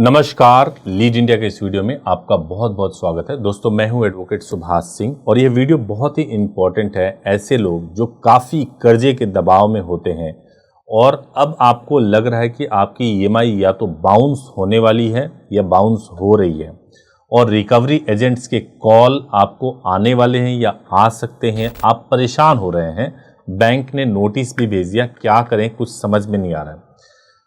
नमस्कार, lead India के इस वीडियो में आपका बहुत बहुत स्वागत है। दोस्तों, मैं हूं एडवोकेट सुभाष सिंह और ये वीडियो बहुत ही इम्पोर्टेंट है ऐसे लोग जो काफ़ी कर्जे के दबाव में होते हैं और अब आपको लग रहा है कि आपकी ईएमआई या तो बाउंस होने वाली है या बाउंस हो रही है और रिकवरी एजेंट्स के कॉल आपको आने वाले हैं या आ सकते हैं। आप परेशान हो रहे हैं, बैंक ने नोटिस भी भेज दिया, क्या करें कुछ समझ में नहीं आ रहा है।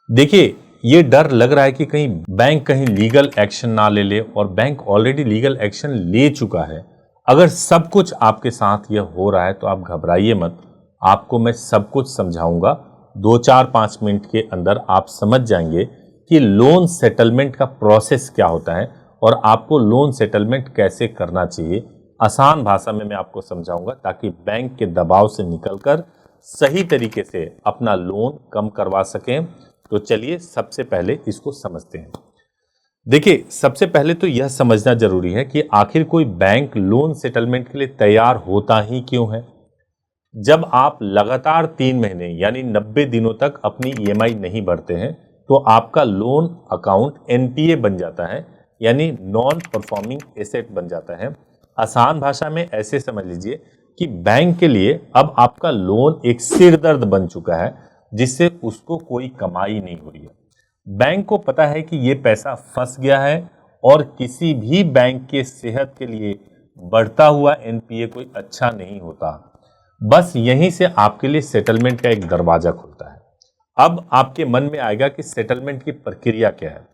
देखिए, ये डर लग रहा है कि कहीं बैंक कहीं लीगल एक्शन ना ले ले और बैंक ऑलरेडी लीगल एक्शन ले चुका है। अगर सब कुछ आपके साथ ये हो रहा है तो आप घबराइए मत, आपको मैं सब कुछ समझाऊंगा। 2-4-5 मिनट के अंदर आप समझ जाएंगे कि लोन सेटलमेंट का प्रोसेस क्या होता है और आपको लोन सेटलमेंट कैसे करना चाहिए। आसान भाषा में मैं आपको समझाऊंगा ताकि बैंक के दबाव से निकलकर सही तरीके से अपना लोन कम करवा सकें। तो चलिए सबसे पहले इसको समझते हैं। देखिए, सबसे पहले तो यह समझना जरूरी है कि आखिर कोई बैंक लोन सेटलमेंट के लिए तैयार होता ही क्यों है। जब आप लगातार 3 महीने यानी 90 दिनों तक अपनी ईएमआई नहीं भरते हैं तो आपका लोन अकाउंट एनपीए बन जाता है, यानी नॉन परफॉर्मिंग एसेट बन जाता है। आसान भाषा में ऐसे समझ लीजिए कि बैंक के लिए अब आपका लोन एक सिरदर्द बन चुका है जिससे उसको कोई कमाई नहीं हो रही है। बैंक को पता है कि ये पैसा फंस गया है और किसी भी बैंक के सेहत के लिए बढ़ता हुआ एनपीए कोई अच्छा नहीं होता। बस यहीं से आपके लिए सेटलमेंट का एक दरवाजा खुलता है। अब आपके मन में आएगा कि सेटलमेंट की प्रक्रिया क्या है।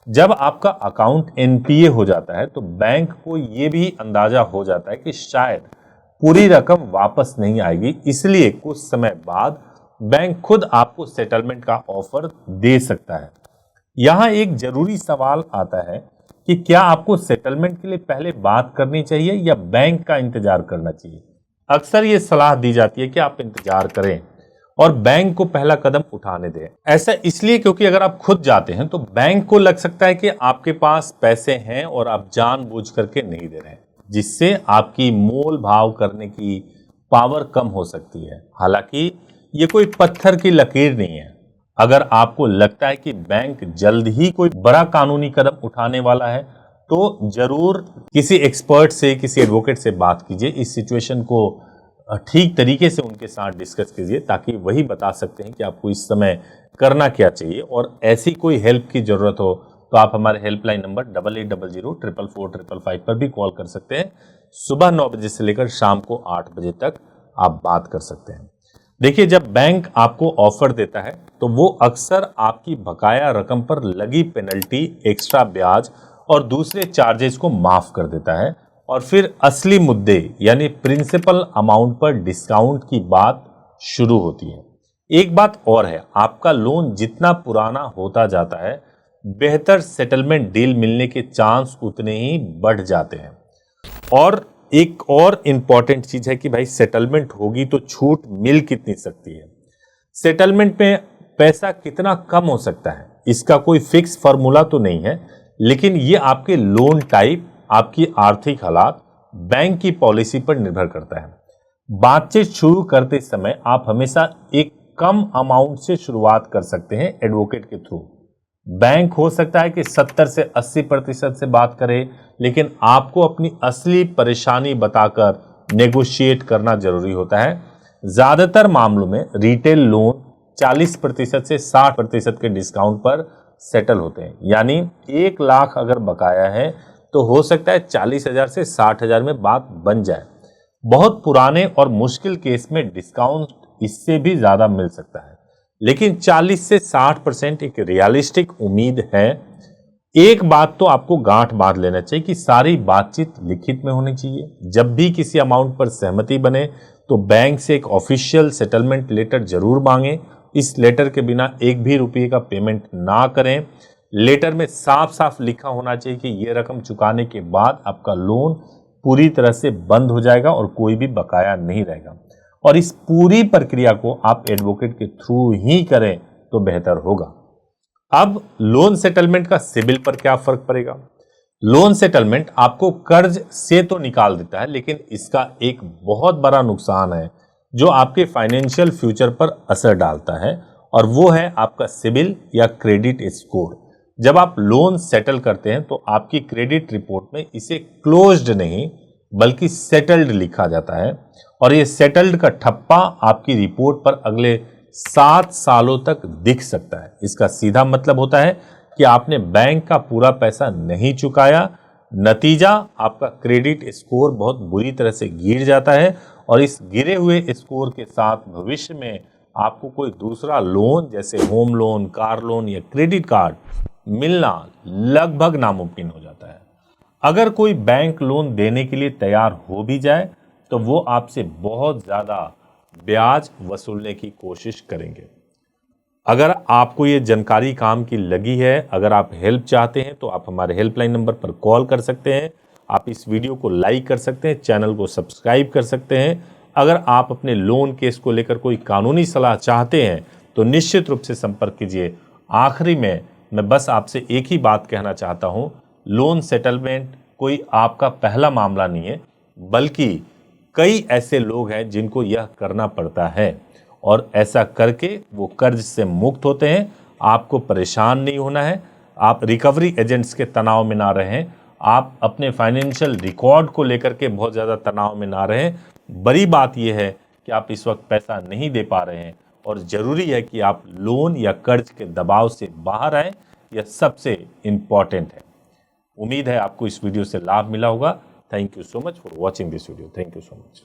जब आपका अकाउंट एनपीए हो जाता है तो बैंक को ये भी अंदाजा हो जाता है कि शायद पूरी रकम वापस नहीं आएगी, इसलिए कुछ समय बाद बैंक खुद आपको सेटलमेंट का ऑफर दे सकता है। यहां एक जरूरी सवाल आता है कि क्या आपको सेटलमेंट के लिए पहले बात करनी चाहिए या बैंक का इंतजार करना चाहिए। अक्सर ये सलाह दी जाती है कि आप इंतजार करें और बैंक को पहला कदम उठाने दें। ऐसा इसलिए क्योंकि अगर आप खुद जाते हैं तो बैंक को लग सकता है कि आपके पास पैसे हैं और आप जानबूझ करके नहीं दे रहे हैं, जिससे आपकी मोल भाव करने की पावर कम हो सकती है। हालांकि ये कोई पत्थर की लकीर नहीं है। अगर आपको लगता है कि बैंक जल्द ही कोई बड़ा कानूनी कदम उठाने वाला है तो जरूर किसी एक्सपर्ट से, किसी एडवोकेट से बात कीजिए। इस सिचुएशन को ठीक तरीके से उनके साथ डिस्कस कीजिए ताकि वही बता सकते हैं कि आपको इस समय करना क्या चाहिए। और ऐसी कोई हेल्प की जरूरत हो तो आप हमारे हेल्पलाइन नंबर 8800-444-555 पर भी कॉल कर सकते हैं। सुबह 9 बजे से लेकर शाम को 8 बजे तक आप बात कर सकते हैं। देखिए, जब बैंक आपको ऑफर देता है तो वो अक्सर आपकी बकाया रकम पर लगी पेनल्टी, एक्स्ट्रा ब्याज और दूसरे चार्जेस को माफ कर देता है और फिर असली मुद्दे यानी प्रिंसिपल अमाउंट पर डिस्काउंट की बात शुरू होती है। एक बात और है, आपका लोन जितना पुराना होता जाता है बेहतर सेटलमेंट डील मिलने के चांस उतने ही बढ़ जाते हैं। और एक और इंपॉर्टेंट चीज है कि भाई सेटलमेंट होगी तो छूट मिल कितनी सकती है। सेटलमेंट में पैसा कितना कम हो सकता है इसका कोई फिक्स फॉर्मूला तो नहीं है, लेकिन ये आपके लोन टाइप, आपकी आर्थिक हालात, बैंक की पॉलिसी पर निर्भर करता है। बातचीत शुरू करते समय आप हमेशा एक कम अमाउंट से शुरुआत कर सकते हैं एडवोकेट के थ्रू। बैंक हो सकता है कि 70 से 80% से बात करे, लेकिन आपको अपनी असली परेशानी बताकर नेगोशिएट करना जरूरी होता है। ज्यादातर मामलों में रिटेल लोन 40% से 60% के डिस्काउंट पर सेटल होते हैं, यानी 1 लाख अगर बकाया है तो हो सकता है 40,000 से 60,000 में बात बन जाए। बहुत पुराने और मुश्किल केस में डिस्काउंट इससे भी ज्यादा मिल सकता है, लेकिन 40 से 60% एक रियलिस्टिक उम्मीद है। एक बात तो आपको गांठ बांध लेना चाहिए कि सारी बातचीत लिखित में होनी चाहिए। जब भी किसी अमाउंट पर सहमति बने तो बैंक से एक ऑफिशियल सेटलमेंट लेटर जरूर मांगें। इस लेटर के बिना एक भी रुपये का पेमेंट ना करें। लेटर में साफ साफ लिखा होना चाहिए कि ये रकम चुकाने के बाद आपका लोन पूरी तरह से बंद हो जाएगा और कोई भी बकाया नहीं रहेगा। और इस पूरी प्रक्रिया को आप एडवोकेट के थ्रू ही करें तो बेहतर होगा। अब लोन सेटलमेंट का सिबिल पर क्या फर्क पड़ेगा। लोन सेटलमेंट आपको कर्ज से तो निकाल देता है, लेकिन इसका एक बहुत बड़ा नुकसान है जो आपके फाइनेंशियल फ्यूचर पर असर डालता है, और वो है आपका सिबिल या क्रेडिट स्कोर। जब आप लोन सेटल करते हैं तो आपकी क्रेडिट रिपोर्ट में इसे क्लोज्ड नहीं बल्कि सेटल्ड लिखा जाता है, और ये सेटल्ड का ठप्पा आपकी रिपोर्ट पर अगले 7 सालों तक दिख सकता है। इसका सीधा मतलब होता है कि आपने बैंक का पूरा पैसा नहीं चुकाया। नतीजा, आपका क्रेडिट स्कोर बहुत बुरी तरह से गिर जाता है, और इस गिरे हुए स्कोर के साथ भविष्य में आपको कोई दूसरा लोन जैसे होम लोन, कार लोन या क्रेडिट कार्ड मिलना लगभग नामुमकिन हो जाता है। अगर कोई बैंक लोन देने के लिए तैयार हो भी जाए तो वो आपसे बहुत ज़्यादा ब्याज वसूलने की कोशिश करेंगे। अगर आपको ये जानकारी काम की लगी है, अगर आप हेल्प चाहते हैं तो आप हमारे हेल्पलाइन नंबर पर कॉल कर सकते हैं। आप इस वीडियो को लाइक कर सकते हैं, चैनल को सब्सक्राइब कर सकते हैं। अगर आप अपने लोन केस को लेकर कोई कानूनी सलाह चाहते हैं तो निश्चित रूप से संपर्क कीजिए। आखिरी में मैं बस आपसे एक ही बात कहना चाहता हूँ, लोन सेटलमेंट कोई आपका पहला मामला नहीं है, बल्कि कई ऐसे लोग हैं जिनको यह करना पड़ता है, और ऐसा करके वो कर्ज से मुक्त होते हैं। आपको परेशान नहीं होना है, आप रिकवरी एजेंट्स के तनाव में ना रहें, आप अपने फाइनेंशियल रिकॉर्ड को लेकर के बहुत ज़्यादा तनाव में ना रहें। बड़ी बात यह है कि आप इस वक्त पैसा नहीं दे पा रहे हैं, और ज़रूरी है कि आप लोन या कर्ज के दबाव से बाहर आएँ। यह सबसे इम्पॉर्टेंट है। उम्मीद है आपको इस वीडियो से लाभ मिला होगा। Thank you so much for watching this video. Thank you so much.